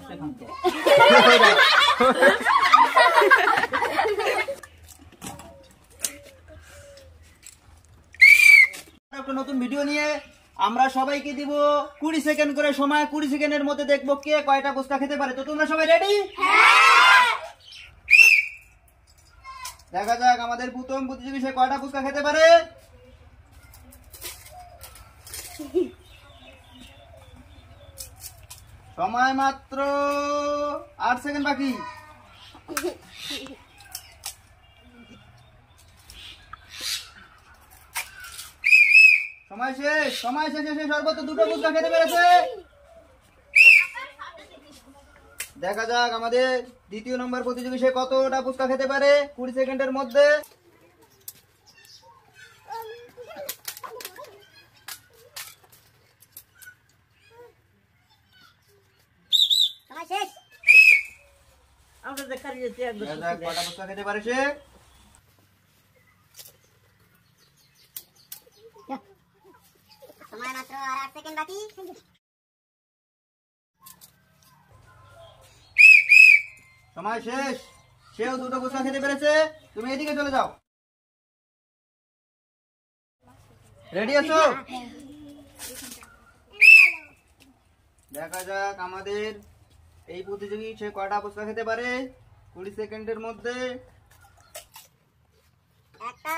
একটা নতুন ভিডিও নিয়ে আমরা সবাইকে দিব 20 সেকেন্ড করে সময়। 20 সেকেন্ডের মধ্যে দেখবো কে কয়টা ফুচকা খেতে পারে। তো তোমরা সবাই রেডি? দেখা যাক আমাদের প্রথম প্রতিযোগী সে কয়টা ফুচকা খেতে পারে। সময় মাত্র 8 সেকেন্ড বাকি। সময় শেষ। সময় শেষে সে সর্বোচ্চ 2টো ফুচকা খেতে পেরেছে। দেখা যাক আমাদের দ্বিতীয় নম্বর প্রতিযোগী সে কতটা ফুচকা খেতে পারে 20 সেকেন্ডের মধ্যে। সময় শেষ। আমরা দেখা যাচ্ছে কয়টা ফুচকা খেতে পারে সে। সময় মাত্র 8 সেকেন্ড বাকি। সময় শেষ। সেও 2টো ফুচকা খেতে পেরেছে। তুমি এদিকে চলে যাও। রেডি আছো? দেখা যাক আমাদের এই প্রতিযোগী সে কয়টা ফুচকা খেতে পারে 20 সেকেন্ডের মধ্যে। একটা।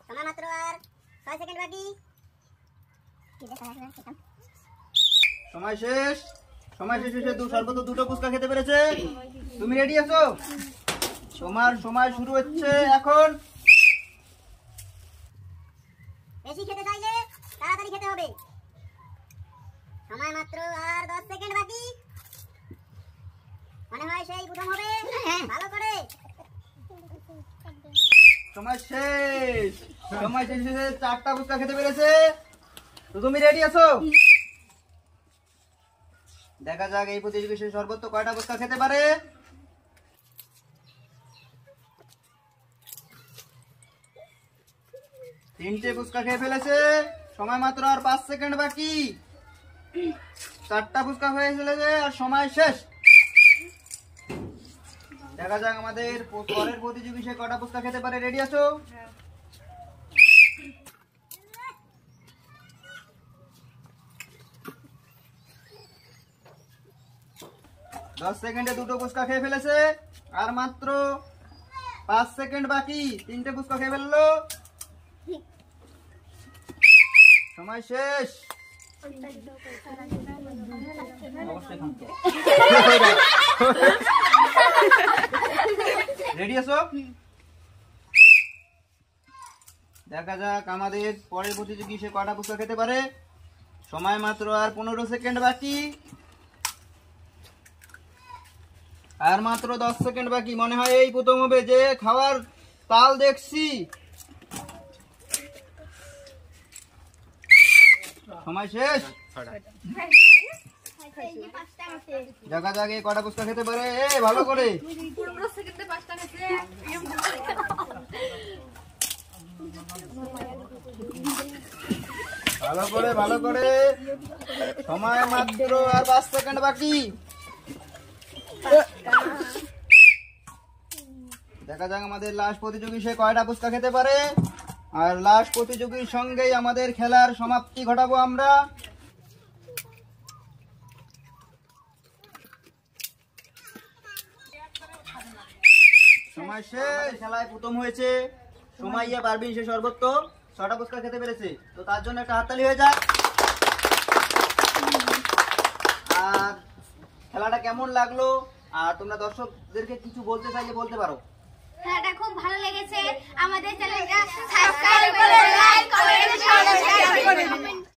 সময় মাত্র আর 6 সেকেন্ড বাকি। সময় শেষ। সময় শেষে সে সর্বোচ্চ 2টো ফুচকা খেতে পেরেছে। তুমি রেডি আছো? তোমার সময় শুরু হচ্ছে এখন। বেশি খেতে চাইলে তাড়াতাড়ি খেতে হবে। সময় মাত্র আর 10 সেকেন্ড বাকি। মনে হয় সেই প্রথম হবে। ভালো করে। সময় শেষ। সময় শেষে সে 4টা ফুচকা খেতে পেরেছে। তো তুমি রেডি আছো? দেখা যাক এই প্রতিযোগী সে সর্বোচ্চ কয়টা ফুচকা খেতে পারে। তিনটে ফুচকা খেয়ে ফেলেছে। সময় মাত্র আর 5 সেকেন্ড বাকি। 4টা ফুচকা হয়ে ফেলেছে আর সময় শেষ। দেখা যাক আমাদের পরের প্রতিযোগী সে কয়টা ফুচকা খেতে পারে। রেডি আছো? 10 সেকেন্ডে 2টো ফুচকা খেয়ে ফেলেছে। আর মাত্র 5 সেকেন্ড বাকি। 3টে ফুচকা খেয়ে ফেললো। সময় শেষ। রেডি আছো? দেখা যাক আমাদের পরের প্রতিযোগী সে কয়টা ফুচকা খেতে পারে। সময় মাত্র আর 15 সেকেন্ড বাকি। আর মাত্র 10 সেকেন্ড বাকি। মনে হয় এই প্রথম হবে যে খাওয়ার তাল দেখছি। সময় শেষ। দেখা যাক এই কটা ফুচকা খেতে পারে। ভালো করে। ভালো করে ভালো করে। সময় মাত্র আর 5 সেকেন্ড বাকি। দেখা যাক আমাদের লাস্ট প্রতিযোগী সে কয়টা ফুচকা খেতে পারে। আর লাস্ট প্রতিযোগীর সঙ্গেই আমাদের খেলার সমাপ্তি ঘটাবো আমরা। সময় শেষ। খেলায় প্রথম হয়েছে সুমাইয়া পারভিন। সে সর্বোচ্চ 6টা ফুচকা খেতে পেরেছে। তো তার জন্য একটা হাততালি হয়ে যাক। আর খেলাটা কেমন লাগলো আর তোমরা দর্শকদেরকে কিছু বলতে চাইলে বলতে পারো। খেলাটা খুব ভালো লেগেছে। আমাদের চ্যানেলটা সাবস্ক্রাইব করে লাইক কমেন্ট শেয়ার করুন।